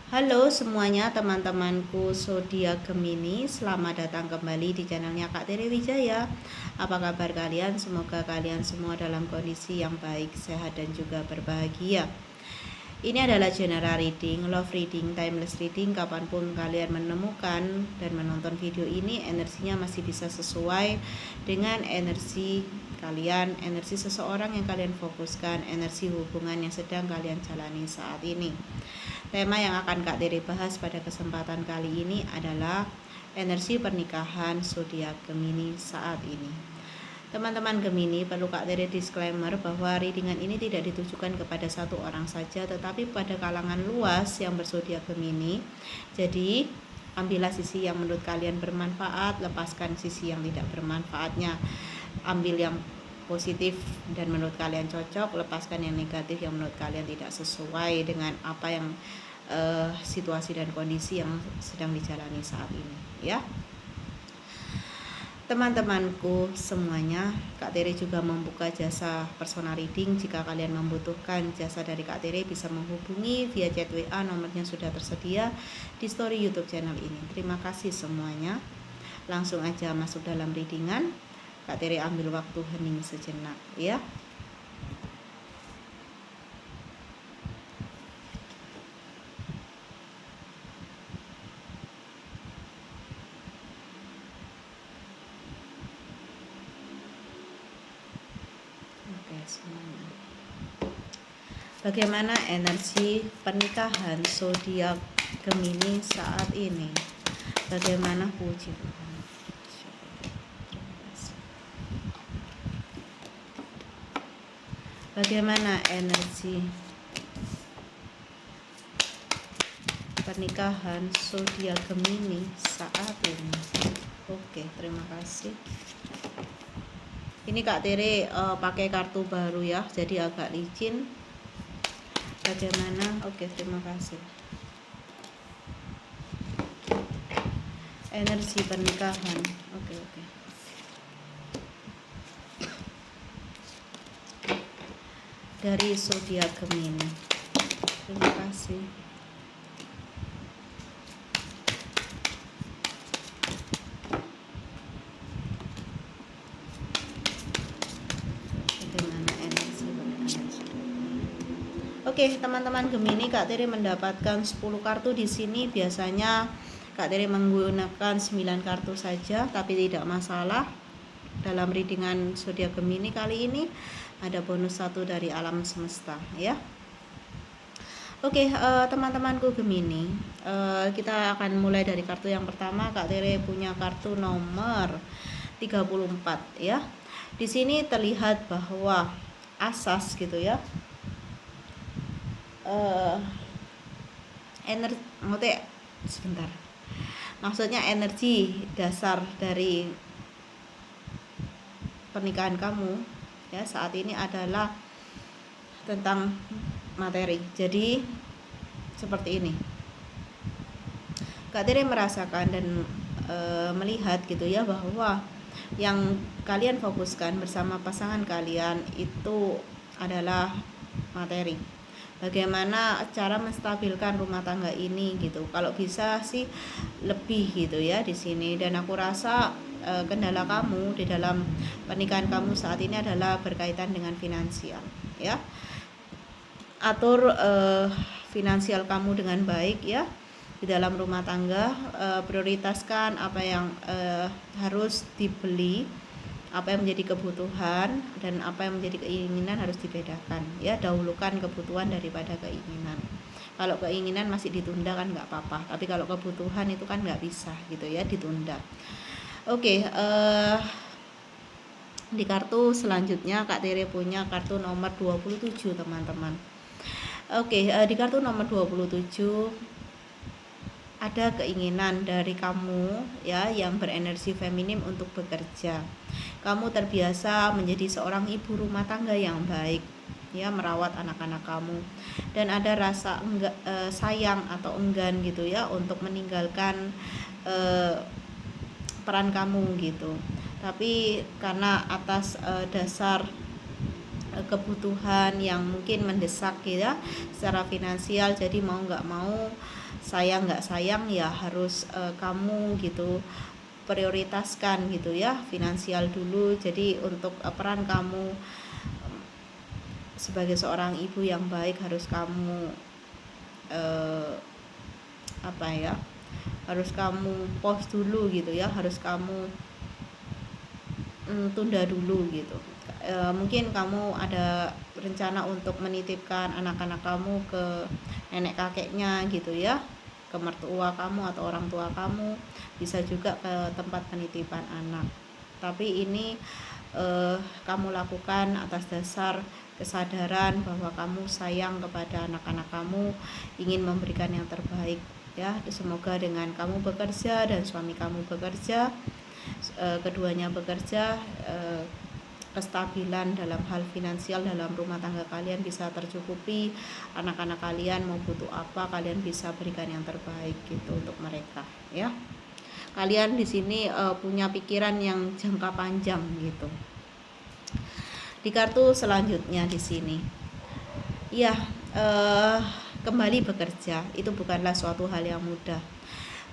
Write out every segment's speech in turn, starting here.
Halo semuanya teman-temanku zodiak Gemini, selamat datang kembali di channelnya Kak Tere Wijaya. Apa kabar kalian? Semoga kalian semua dalam kondisi yang baik, sehat dan juga berbahagia. Ini adalah general reading, love reading, timeless reading. Kapanpun kalian menemukan dan menonton video ini, energinya masih bisa sesuai dengan energi kalian, energi seseorang yang kalian fokuskan, energi hubungan yang sedang kalian jalani saat ini. Tema yang akan Kak Tere bahas pada kesempatan kali ini adalah energi pernikahan zodiak Gemini saat ini. Teman-teman Gemini, perlu Kak Tere disclaimer bahwa readingan ini tidak ditujukan kepada satu orang saja, tetapi pada kalangan luas yang berzodiak Gemini. Jadi, ambillah sisi yang menurut kalian bermanfaat, lepaskan sisi yang tidak bermanfaatnya. Ambil yang positif dan menurut kalian cocok, lepaskan yang negatif yang menurut kalian tidak sesuai dengan apa yang situasi dan kondisi yang sedang dijalani saat ini, ya. Teman-temanku semuanya, Kak Tere juga membuka jasa personal reading. Jika kalian membutuhkan jasa dari Kak Tere, bisa menghubungi via chat WA, nomornya sudah tersedia di story YouTube channel ini. Terima kasih semuanya. Langsung aja masuk dalam readingan. Kak Tere ambil waktu hening sejenak, ya. Oke, semuanya. Bagaimana energi pernikahan zodiak Gemini saat ini? Bagaimana puji Tuhan? Bagaimana energi pernikahan zodiak Gemini saat ini? Oke, terima kasih. Ini Kak Tere pakai kartu baru ya, jadi agak licin. Bagaimana? Oke, terima kasih. Energi pernikahan. Oke. Dari zodiak Gemini. Terima kasih. Oke, teman-teman Gemini, Kak Tere mendapatkan 10 kartu di sini. Biasanya Kak Tere menggunakan 9 kartu saja, tapi tidak masalah. Dalam readingan zodiak Gemini kali ini ada bonus 1 dari alam semesta, ya. Oke, teman-temanku Gemini, kita akan mulai dari kartu yang pertama. Kak Tere punya kartu nomor 34, ya. Di sini terlihat bahwa asas gitu ya. Maksudnya energi dasar dari pernikahan kamu ya saat ini adalah tentang materi. Jadi seperti ini. Kak Tere merasakan dan melihat gitu ya bahwa yang kalian fokuskan bersama pasangan kalian itu adalah materi. Bagaimana cara menstabilkan rumah tangga ini gitu. Kalau bisa sih lebih gitu ya di sini, dan aku rasa kendala kamu di dalam pernikahan kamu saat ini adalah berkaitan dengan finansial, ya. Atur finansial kamu dengan baik ya di dalam rumah tangga. Prioritaskan apa yang harus dibeli, apa yang menjadi kebutuhan dan apa yang menjadi keinginan harus dibedakan ya. Dahulukan kebutuhan daripada keinginan. Kalau keinginan masih ditunda kan nggak apa-apa, tapi kalau kebutuhan itu kan nggak bisa gitu ya ditunda. Oke, di kartu selanjutnya Kak Tere punya kartu nomor 27, teman-teman. Oke, di kartu nomor 27 ada keinginan dari kamu ya yang berenergi feminim untuk bekerja. Kamu terbiasa menjadi seorang ibu rumah tangga yang baik ya, merawat anak-anak kamu, dan ada rasa sayang atau enggan gitu ya untuk meninggalkan peran kamu gitu. Tapi karena atas dasar kebutuhan yang mungkin mendesak ya secara finansial. Jadi mau nggak mau, sayang nggak sayang ya harus kamu gitu prioritaskan gitu ya finansial dulu. Jadi untuk peran kamu sebagai seorang ibu yang baik harus kamu harus kamu pause dulu gitu ya, harus kamu tunda dulu gitu. Mungkin kamu ada rencana untuk menitipkan anak-anak kamu ke nenek kakeknya gitu ya, ke mertua kamu atau orang tua kamu, bisa juga ke tempat penitipan anak. Tapi ini kamu lakukan atas dasar kesadaran bahwa kamu sayang kepada anak-anak kamu, ingin memberikan yang terbaik ya. Semoga dengan kamu bekerja dan suami kamu bekerja, keduanya bekerja, kestabilan dalam hal finansial dalam rumah tangga kalian bisa tercukupi. Anak-anak kalian mau butuh apa, kalian bisa berikan yang terbaik gitu untuk mereka ya. Kalian di sini punya pikiran yang jangka panjang gitu. Di kartu selanjutnya di sini ya, kembali bekerja itu bukanlah suatu hal yang mudah,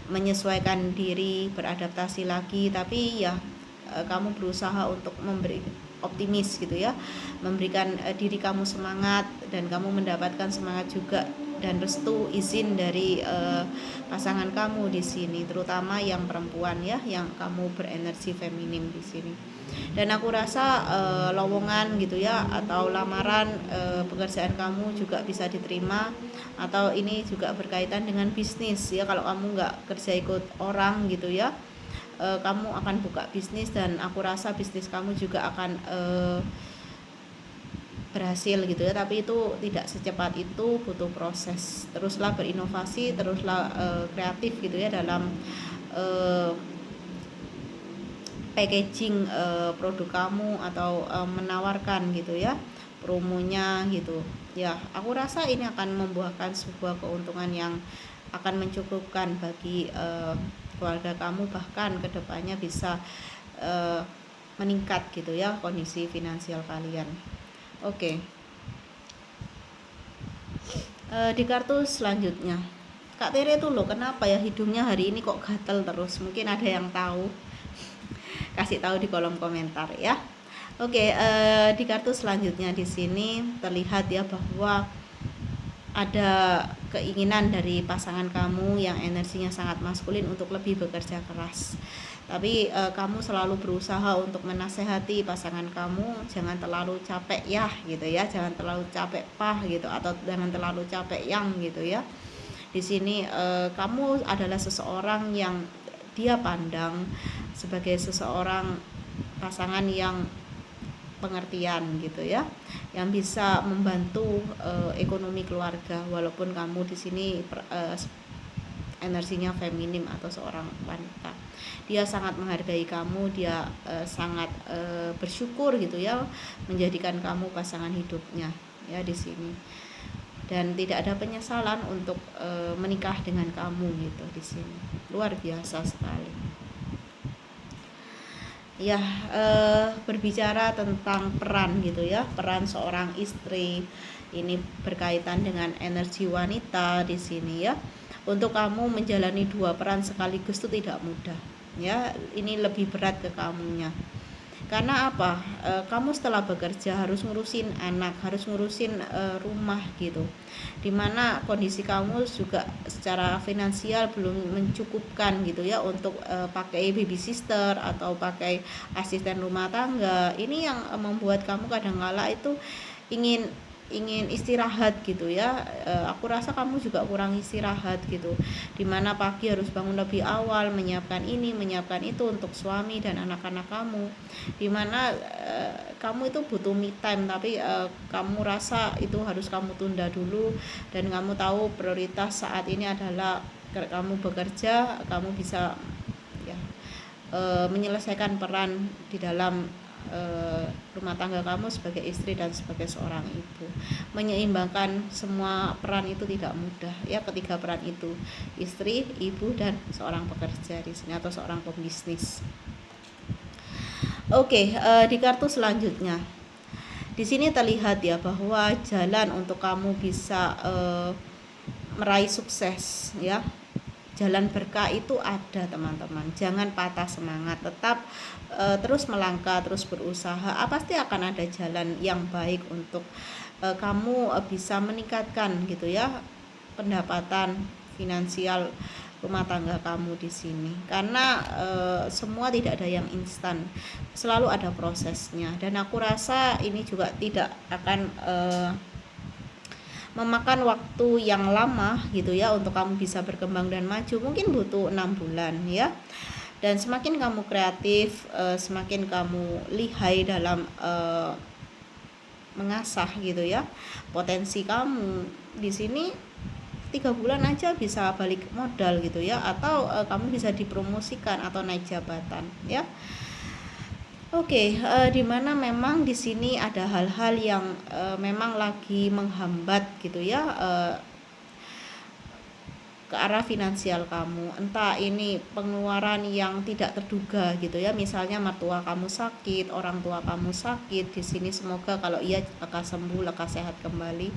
menyesuaikan diri, beradaptasi lagi, tapi ya kamu berusaha untuk memberi optimis gitu ya, memberikan diri kamu semangat, dan kamu mendapatkan semangat juga dan restu izin dari pasangan kamu di sini, terutama yang perempuan ya, yang kamu berenergi feminim di sini. Dan aku rasa lowongan gitu ya atau lamaran pekerjaan kamu juga bisa diterima, atau ini juga berkaitan dengan bisnis ya. Kalau kamu nggak kerja ikut orang gitu ya, kamu akan buka bisnis, dan aku rasa bisnis kamu juga akan berhasil gitu ya. Tapi itu tidak secepat itu, butuh proses. Teruslah berinovasi, teruslah kreatif gitu ya dalam packaging produk kamu, atau menawarkan gitu ya, promonya gitu ya. Aku rasa ini akan membuahkan sebuah keuntungan yang akan mencukupkan bagi keluarga kamu, bahkan kedepannya bisa meningkat gitu ya kondisi finansial kalian. Oke. Di kartu selanjutnya, Kak Tere tuh loh, kenapa ya hidungnya hari ini kok gatel terus? Mungkin ada yang tahu, kasih tahu di kolom komentar ya. Oke, di kartu selanjutnya di sini terlihat ya bahwa ada keinginan dari pasangan kamu yang energinya sangat maskulin untuk lebih bekerja keras. Tapi kamu selalu berusaha untuk menasehati pasangan kamu, jangan terlalu capek ya gitu ya, jangan terlalu capek pah gitu, atau jangan terlalu capek yang gitu ya. Di sini kamu adalah seseorang yang dia pandang sebagai seseorang pasangan yang pengertian gitu ya, yang bisa membantu ekonomi keluarga, walaupun kamu di sini energinya feminim atau seorang wanita. Dia sangat menghargai kamu, dia sangat bersyukur gitu ya menjadikan kamu pasangan hidupnya ya di sini, dan tidak ada penyesalan untuk menikah dengan kamu gitu di sini. Luar biasa sekali. Ya, berbicara tentang peran gitu ya, peran seorang istri ini berkaitan dengan energi wanita di sini ya. Untuk kamu menjalani dua peran sekaligus itu tidak mudah ya, ini lebih berat ke kamunya. Karena apa? Kamu setelah bekerja harus ngurusin anak, harus ngurusin rumah gitu, dimana kondisi kamu juga secara finansial belum mencukupkan gitu ya untuk pakai baby sister atau pakai asisten rumah tangga. Ini yang membuat kamu kadang-kala itu ingin istirahat gitu ya. Aku rasa kamu juga kurang istirahat gitu, dimana pagi harus bangun lebih awal, menyiapkan ini menyiapkan itu untuk suami dan anak-anak kamu, dimana kamu itu butuh me time, tapi kamu rasa itu harus kamu tunda dulu, dan kamu tahu prioritas saat ini adalah kamu bekerja, kamu bisa ya menyelesaikan peran di dalam rumah tangga kamu sebagai istri dan sebagai seorang ibu. Menyeimbangkan semua peran itu tidak mudah ya, ketiga peran itu, istri, ibu, dan seorang pekerja di sini atau seorang pembisnis. Oke, di kartu selanjutnya Di sini terlihat ya bahwa jalan untuk kamu bisa meraih sukses ya. Jalan berkah itu ada teman-teman. Jangan patah semangat, tetap terus melangkah, terus berusaha. Pasti akan ada jalan yang baik untuk kamu bisa meningkatkan gitu ya pendapatan finansial rumah tangga kamu di sini. Karena semua tidak ada yang instan, selalu ada prosesnya. Dan aku rasa ini juga tidak akan memakan waktu yang lama gitu ya untuk kamu bisa berkembang dan maju. Mungkin butuh 6 bulan ya. Dan semakin kamu kreatif, semakin kamu lihai dalam mengasah gitu ya potensi kamu di sini. 3 bulan aja bisa balik modal gitu ya, atau kamu bisa dipromosikan atau naik jabatan ya. Oke, dimana memang di sini ada hal-hal yang memang lagi menghambat gitu ya ke arah finansial kamu. Entah ini pengeluaran yang tidak terduga gitu ya. Misalnya mertua kamu sakit, orang tua kamu sakit. Di sini semoga kalau ia lekas sembuh, lekas sehat kembali.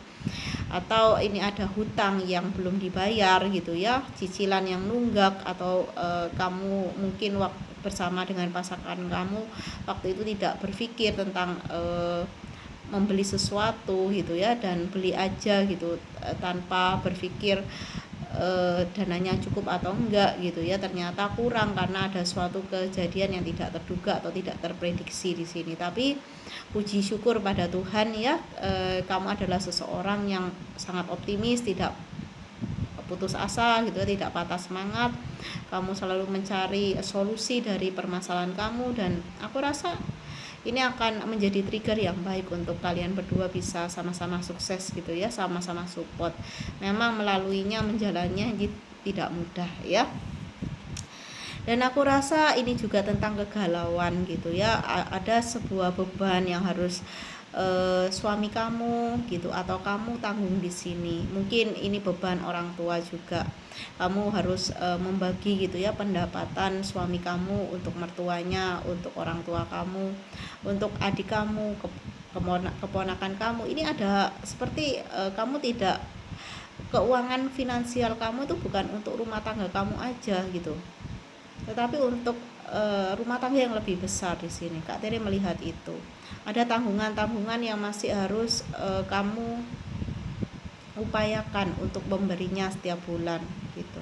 Atau ini ada hutang yang belum dibayar gitu ya, cicilan yang nunggak, atau kamu mungkin waktu bersama dengan pasangan kamu waktu itu tidak berpikir tentang membeli sesuatu gitu ya, dan beli aja gitu tanpa berpikir dananya cukup atau enggak gitu ya, ternyata kurang karena ada suatu kejadian yang tidak terduga atau tidak terprediksi di sini. Tapi puji syukur pada Tuhan ya, kamu adalah seseorang yang sangat optimis, tidak putus asa gitu ya, tidak patah semangat. Kamu selalu mencari solusi dari permasalahan kamu, dan aku rasa ini akan menjadi trigger yang baik untuk kalian berdua bisa sama-sama sukses gitu ya, sama-sama support. Memang melaluinya, menjalannya tidak mudah ya. Dan aku rasa ini juga tentang kegalauan gitu ya. Ada sebuah beban yang harus suami kamu gitu atau kamu tanggung di sini. Mungkin ini beban orang tua juga. Kamu harus membagi gitu ya pendapatan suami kamu untuk mertuanya, untuk orang tua kamu, untuk adik kamu, keponakan kamu. Ini ada seperti kamu tidak, keuangan finansial kamu itu bukan untuk rumah tangga kamu aja gitu, tetapi untuk rumah tangga yang lebih besar di sini. Kak Tere melihat itu. Ada tanggungan-tanggungan yang masih harus kamu upayakan untuk memberinya setiap bulan gitu.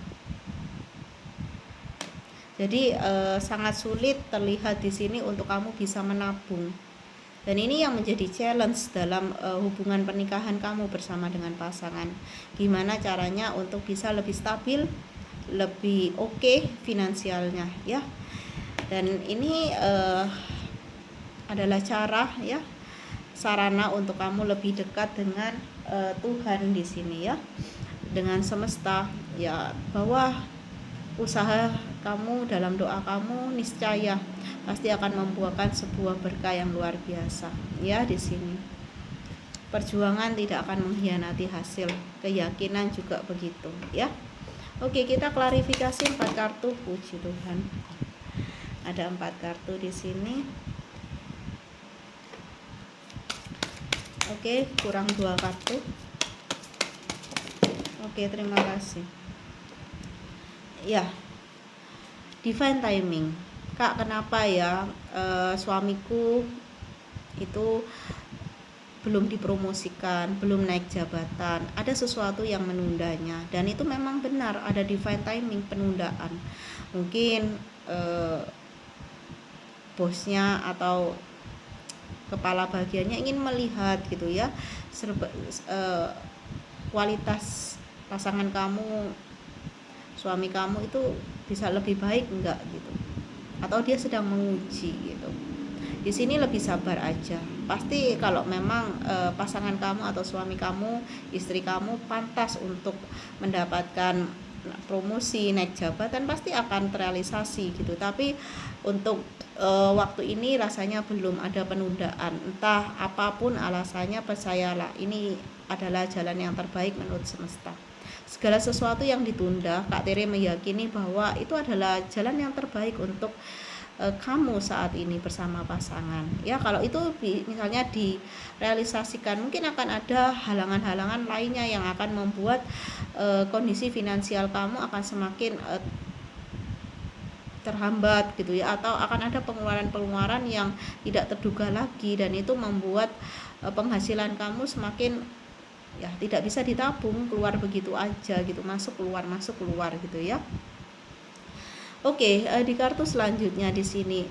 Jadi sangat sulit terlihat di sini untuk kamu bisa menabung. Dan ini yang menjadi challenge dalam hubungan pernikahan kamu bersama dengan pasangan. Gimana caranya untuk bisa lebih stabil, lebih oke finansialnya ya. Dan ini adalah cara ya, sarana untuk kamu lebih dekat dengan Tuhan di sini ya, dengan semesta ya, bahwa usaha kamu dalam doa kamu niscaya pasti akan membuahkan sebuah berkah yang luar biasa ya. Di sini perjuangan tidak akan mengkhianati hasil, keyakinan juga begitu ya. Oke, kita klarifikasi 4 kartu. Puji Tuhan, ada 4 kartu di sini. Oke, kurang 2 kartu. Oke, terima kasih ya. Divine timing. Kak, kenapa ya suamiku itu belum dipromosikan, belum naik jabatan, ada sesuatu yang menundanya. Dan itu memang benar, ada divine timing penundaan. Mungkin bosnya atau kepala bagiannya ingin melihat gitu ya, kualitas pasangan kamu, suami kamu itu bisa lebih baik enggak gitu, atau dia sedang menguji gitu. Di sini lebih sabar aja. Pasti kalau memang pasangan kamu atau suami kamu, istri kamu pantas untuk mendapatkan promosi, naik jabatan, pasti akan terrealisasi gitu. Tapi untuk waktu ini rasanya belum, ada penundaan. Entah apapun alasannya, percayalah ini adalah jalan yang terbaik menurut semesta. Segala sesuatu yang ditunda, Kak Tere meyakini bahwa itu adalah jalan yang terbaik untuk kamu saat ini bersama pasangan. Ya, kalau itu misalnya direalisasikan, mungkin akan ada halangan-halangan lainnya yang akan membuat kondisi finansial kamu akan semakin terhambat gitu ya, atau akan ada pengeluaran-pengeluaran yang tidak terduga lagi, dan itu membuat penghasilan kamu semakin ya tidak bisa ditabung, keluar begitu aja gitu, masuk keluar gitu ya. Oke, di kartu selanjutnya di sini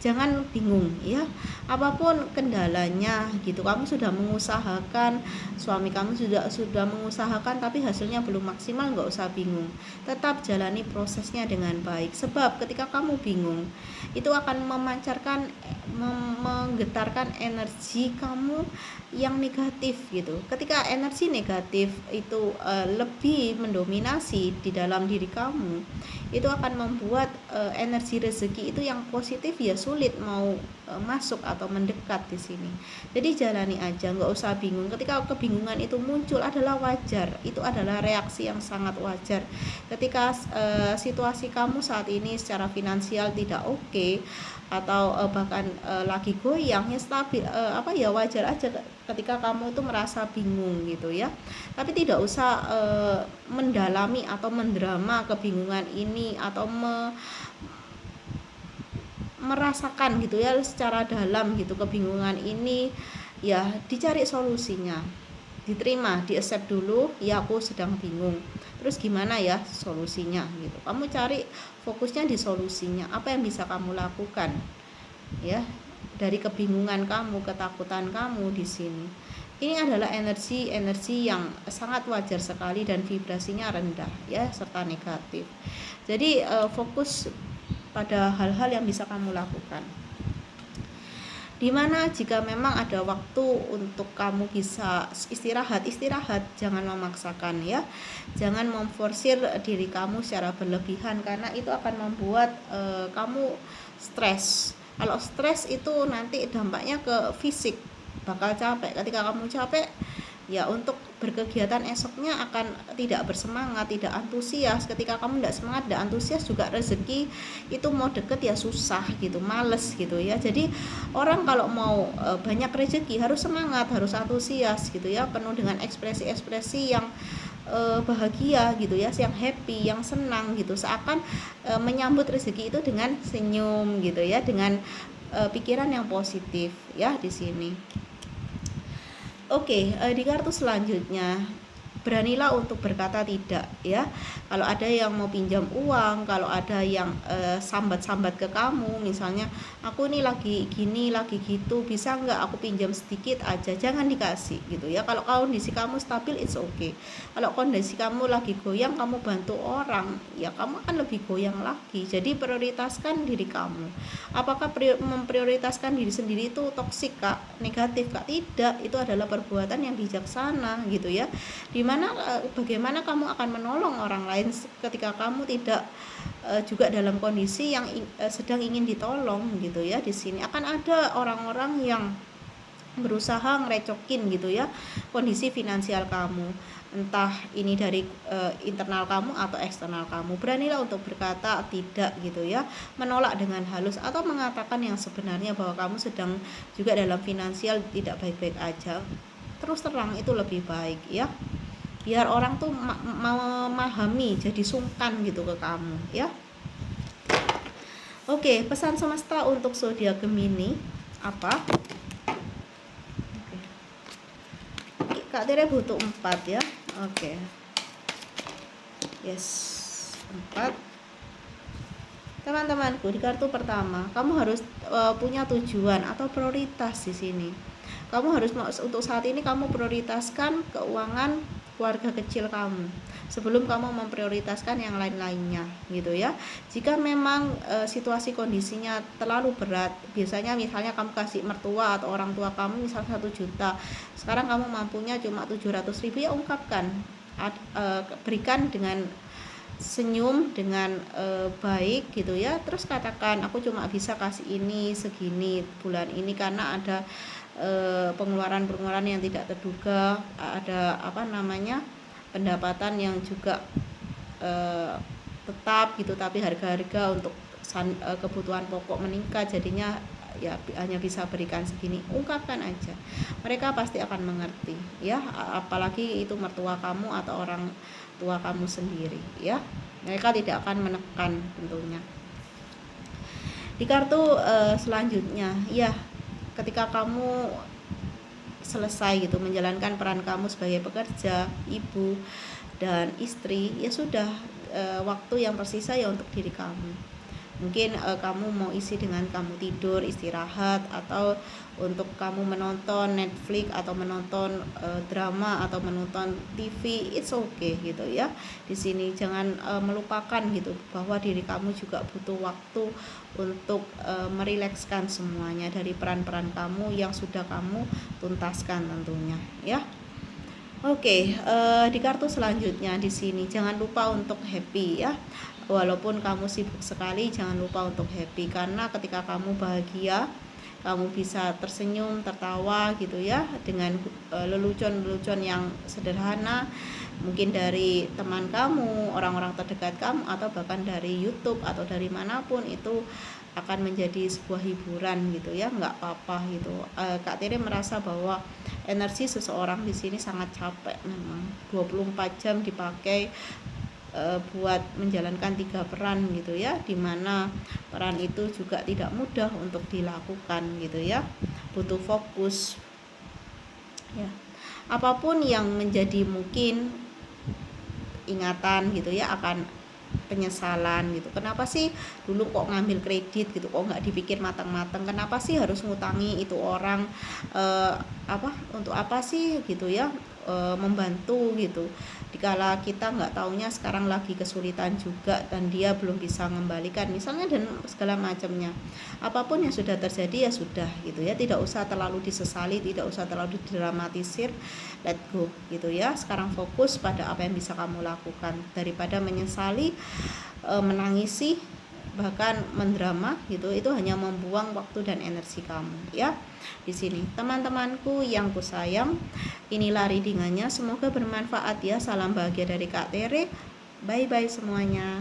jangan bingung ya, apapun kendalanya gitu, kamu sudah mengusahakan, suami kamu sudah mengusahakan tapi hasilnya belum maksimal, nggak usah bingung, tetap jalani prosesnya dengan baik, sebab ketika kamu bingung itu akan memancarkan menggetarkan energi kamu yang negatif gitu. Ketika energi negatif itu lebih mendominasi di dalam diri kamu, itu akan membuat energi rezeki itu yang positif ya sulit mau masuk atau mendekat di sini. Jadi jalani aja, nggak usah bingung. Ketika kebingungan itu muncul adalah wajar, itu adalah reaksi yang sangat wajar. Ketika situasi kamu saat ini secara finansial tidak oke, atau bahkan lagi goyang ya, stabil wajar aja ketika kamu itu merasa bingung gitu ya. Tapi tidak usah mendalami atau mendrama kebingungan ini, atau merasakan gitu ya secara dalam gitu kebingungan ini. Ya, dicari solusinya, diterima, di accept dulu, ya aku sedang bingung, terus gimana ya solusinya gitu. Kamu cari fokusnya di solusinya, apa yang bisa kamu lakukan ya dari kebingungan kamu, ketakutan kamu di sini. Ini adalah energi yang sangat wajar sekali dan vibrasinya rendah ya, serta negatif. Jadi fokus pada hal-hal yang bisa kamu lakukan. Dimana jika memang ada waktu untuk kamu bisa istirahat, jangan memaksakan ya, jangan memforsir diri kamu secara berlebihan, karena itu akan membuat kamu stres. Kalau stres itu nanti dampaknya ke fisik, bakal capek. Ketika kamu capek ya, untuk berkegiatan esoknya akan tidak bersemangat, tidak antusias. Ketika kamu tidak semangat, tidak antusias, juga rezeki itu mau deket ya susah gitu, males gitu ya. Jadi orang kalau mau banyak rezeki harus semangat, harus antusias gitu ya, penuh dengan ekspresi-ekspresi yang bahagia gitu ya, yang happy, yang senang gitu, seakan menyambut rezeki itu dengan senyum gitu ya, dengan pikiran yang positif ya di sini. Oke, di kartu selanjutnya, beranilah untuk berkata tidak ya. Kalau ada yang mau pinjam uang, kalau ada yang sambat-sambat ke kamu, misalnya aku ini lagi gini, lagi gitu, bisa nggak aku pinjam sedikit aja, jangan dikasih gitu ya. Kalau kondisi kamu stabil, it's okay. Kalau kondisi kamu lagi goyang, kamu bantu orang, ya kamu akan lebih goyang lagi. Jadi prioritaskan diri kamu. Apakah memprioritaskan diri sendiri itu toksik kak, negatif kak? Tidak, itu adalah perbuatan yang bijaksana gitu ya. Dimana bagaimana kamu akan menolong orang lain ketika kamu tidak juga dalam kondisi yang sedang ingin ditolong gitu ya. Di sini akan ada orang-orang yang berusaha ngerecokin gitu ya kondisi finansial kamu, entah ini dari internal kamu atau eksternal kamu. Beranilah untuk berkata tidak gitu ya, menolak dengan halus, atau mengatakan yang sebenarnya bahwa kamu sedang juga dalam finansial tidak baik-baik aja. Terus terang itu lebih baik ya, biar orang tuh memahami, jadi sungkan gitu ke kamu ya. Oke, pesan semesta untuk zodiak Gemini apa? Kak Tere butuh 4 ya. Oke. Yes, 4. Teman-temanku, di kartu pertama, kamu harus punya tujuan atau prioritas di sini. Kamu harus, untuk saat ini kamu prioritaskan keuangan keluarga kecil kamu sebelum kamu memprioritaskan yang lain-lainnya gitu ya. Jika memang situasi kondisinya terlalu berat, biasanya misalnya kamu kasih mertua atau orang tua kamu misal 1 juta, sekarang kamu mampunya cuma 700.000, ya ungkapkan, berikan dengan senyum, dengan baik gitu ya. Terus katakan, aku cuma bisa kasih ini segini bulan ini karena ada pengeluaran yang tidak terduga, ada pendapatan yang juga tetap gitu, tapi harga-harga untuk kebutuhan pokok meningkat, jadinya ya hanya bisa berikan segini. Ungkapkan aja, mereka pasti akan mengerti ya, apalagi itu mertua kamu atau orang tua kamu sendiri ya, mereka tidak akan menekan tentunya. Di kartu selanjutnya ya, ketika kamu selesai gitu menjalankan peran kamu sebagai pekerja, ibu dan istri, ya sudah, waktu yang tersisa ya untuk diri kamu. Mungkin kamu mau isi dengan kamu tidur, istirahat, atau untuk kamu menonton Netflix atau menonton drama atau menonton TV, it's okay gitu ya. Di sini jangan melupakan gitu bahwa diri kamu juga butuh waktu untuk merilekskan semuanya dari peran-peran kamu yang sudah kamu tuntaskan tentunya ya. Oke, di kartu selanjutnya di sini jangan lupa untuk happy ya. Walaupun kamu sibuk sekali, jangan lupa untuk happy, karena ketika kamu bahagia, kamu bisa tersenyum, tertawa gitu ya, dengan lelucon-lelucon yang sederhana, mungkin dari teman kamu, orang-orang terdekat kamu, atau bahkan dari YouTube atau dari manapun, itu akan menjadi sebuah hiburan gitu ya, nggak apa-apa gitu. Kak Tere merasa bahwa energi seseorang di sini sangat capek memang, 24 jam dipakai buat menjalankan 3 peran gitu ya, dimana peran itu juga tidak mudah untuk dilakukan gitu ya, butuh fokus ya. Apapun yang menjadi mungkin ingatan gitu ya akan penyesalan gitu, kenapa sih dulu kok ngambil kredit gitu, kok nggak dipikir matang-matang, kenapa sih harus ngutangi itu orang, untuk apa sih gitu ya, membantu gitu, dikala kita nggak taunya sekarang lagi kesulitan juga dan dia belum bisa mengembalikan misalnya, dan segala macamnya. Apapun yang sudah terjadi ya sudah gitu ya, tidak usah terlalu disesali, tidak usah terlalu didramatisir, let go gitu ya. Sekarang fokus pada apa yang bisa kamu lakukan daripada menyesali, menangisi, bahkan mendrama gitu, itu hanya membuang waktu dan energi kamu ya. Di sini teman-temanku yang kusayang, inilah readingannya, semoga bermanfaat ya. Salam bahagia dari Kak Tere, bye bye semuanya.